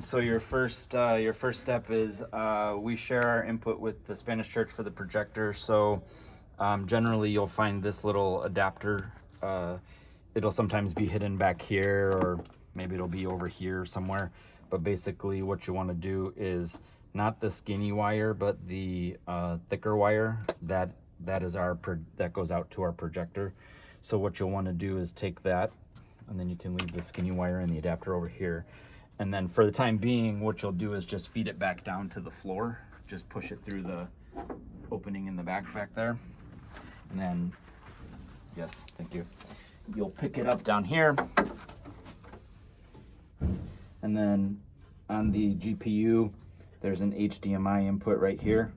So your first step is we share our input with the Spanish Church for the projector. So generally you'll find this little adapter. It'll sometimes be hidden back here, or maybe it'll be over here somewhere. But basically what you want to do is not the skinny wire, but the thicker wire that goes out to our projector. So what you'll want to do is take that, and then you can leave the skinny wire and the adapter over here. And then for the time being, what you'll do is just feed it back down to the floor. Just push it through the opening in the back there. And then, yes, thank you. You'll pick it up down here. And then on the GPU, there's an HDMI input right here.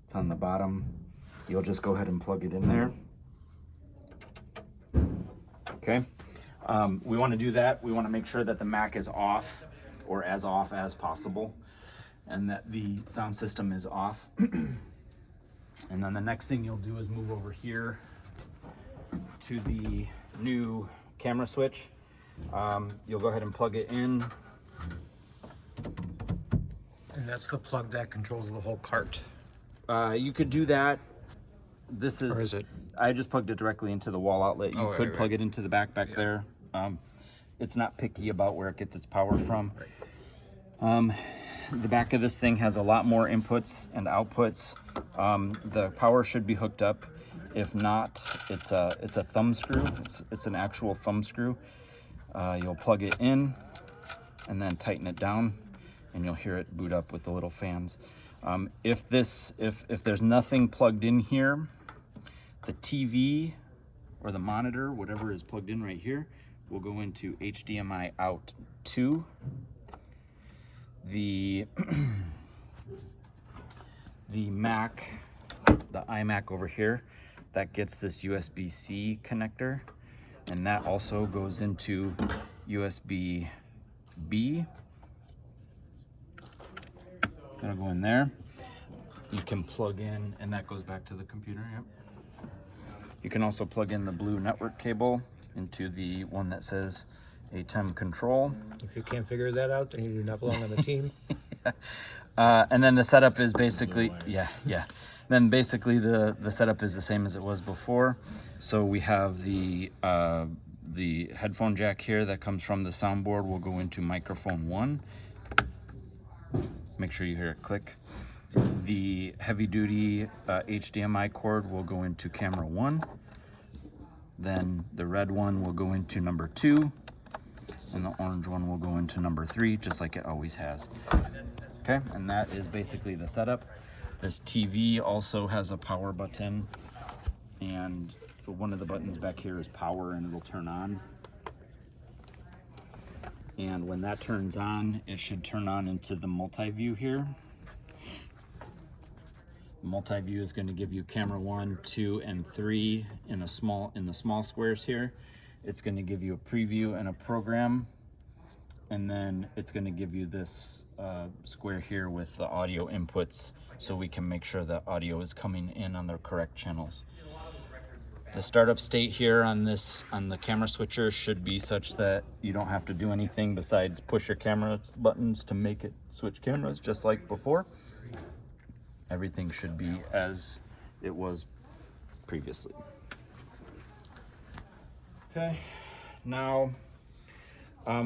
It's on the bottom. You'll just go ahead and plug it in there. Okay. We want to do that. We want to make sure that the Mac is off, or as off as possible, and that the sound system is off. And then the next thing you'll do is move over here to the new camera switch. You'll go ahead and plug it in. And that's the plug that controls the whole cart. You could do that. This is, or is it? I just plugged it directly into the wall outlet. You could right. plug it into the back there. It's not picky about where it gets its power from. The back of this thing has a lot more inputs and outputs. The power should be hooked up. If not, it's a thumb screw. It's an actual thumb screw. You'll plug it in and then tighten it down, and you'll hear it boot up with the little fans. If there's nothing plugged in here, the TV or the monitor, whatever is plugged in right here, will go into HDMI out 2. The Mac, the iMac over here, that gets this USB-C connector, and that also goes into USB-B. That'll go in there. You can plug in, and that goes back to the computer. Yep. You can also plug in the blue network cable into the one that says ATEM control. If you can't figure that out, then you do not belong on the team. And then the setup is basically, Then basically the setup is the same as it was before. So we have the headphone jack here that comes from the soundboard will go into microphone 1. Make sure you hear it click. The heavy duty HDMI cord will go into camera 1. Then the red one will go into number 2. And the orange one will go into number 3, just like it always has. Okay, and that is basically the setup. This TV also has a power button, and one of the buttons back here is power, and it'll turn on. And when that turns on, it should turn on into the multi-view here. Multi-view is going to give you camera 1, 2, and 3 in the small squares here. It's going to give you a preview and a program, and then it's going to give you this square here with the audio inputs, so we can make sure that audio is coming in on the correct channels. The startup state here on the camera switcher should be such that you don't have to do anything besides push your camera buttons to make it switch cameras, just like before. Everything should be as it was previously. Okay, now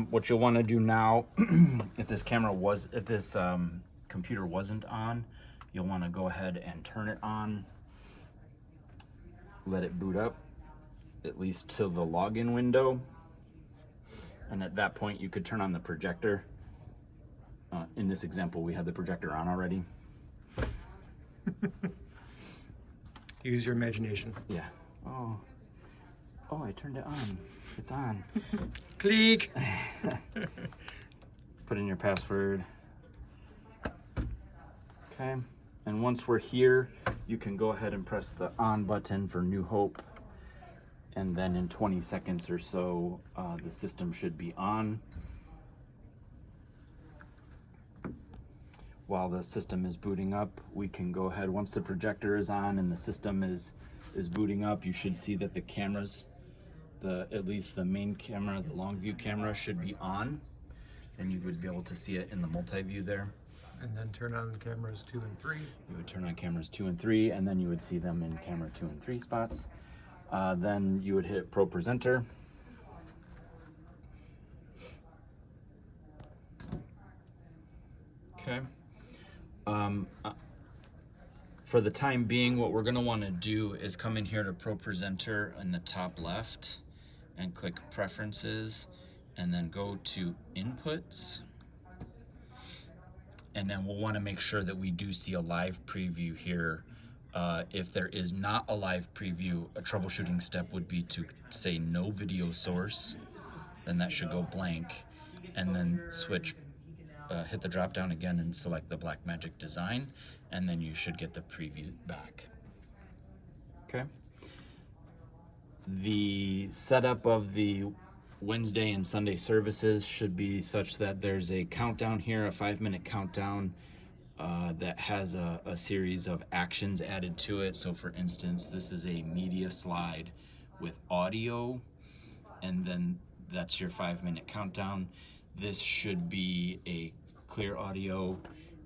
what you'll want to do now, if this computer wasn't on, you'll want to go ahead and turn it on. Let it boot up, at least to the login window. And at that point, you could turn on the projector. In this example, we had the projector on already. Use your imagination. Yeah. Oh, I turned it on. It's on. Click. Put in your password. Okay. And once we're here, you can go ahead and press the on button for New Hope. And then in 20 seconds or so, the system should be on. While the system is booting up, we can go ahead, once the projector is on and the system is booting up, you should see that the cameras, at least the main camera, the long view camera, should be on. and you would be able to see it in the multi-view there. And then turn on cameras 2 and 3. You would turn on cameras 2 and 3, and then you would see them in camera 2 and 3 spots. Then you would hit Pro Presenter. Okay. For the time being, what we're going to want to do is come in here to Pro Presenter in the top left and click Preferences, and then go to Inputs. And then we'll want to make sure that we do see a live preview here. If there is not a live preview, a troubleshooting step would be to say no video source, then that should go blank, and then switch, hit the drop down again and select the Blackmagic design, and then you should get the preview back. Okay. The setup of the Wednesday and Sunday services should be such that there's a countdown here, a 5-minute countdown that has a series of actions added to it. So for instance, this is a media slide with audio, and then that's your 5-minute countdown. This should be a clear audio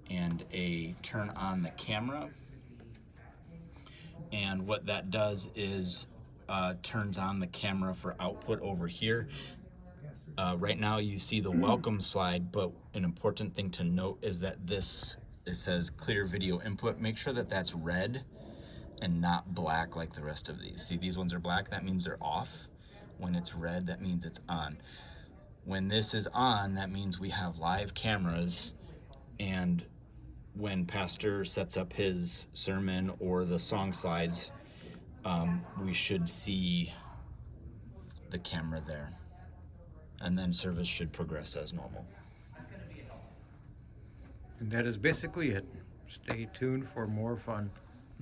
and a turn on the camera. And what that does is turns on the camera for output over here. Right now you see the welcome slide, but an important thing to note is that it says clear video input. Make sure that that's red and not black like the rest of these. See, these ones are black, that means they're off. When it's red, that means it's on. When this is on, that means we have live cameras, and when Pastor sets up his sermon or the song slides, we should see the camera there, and then service should progress as normal. And that is basically it. Stay tuned for more fun.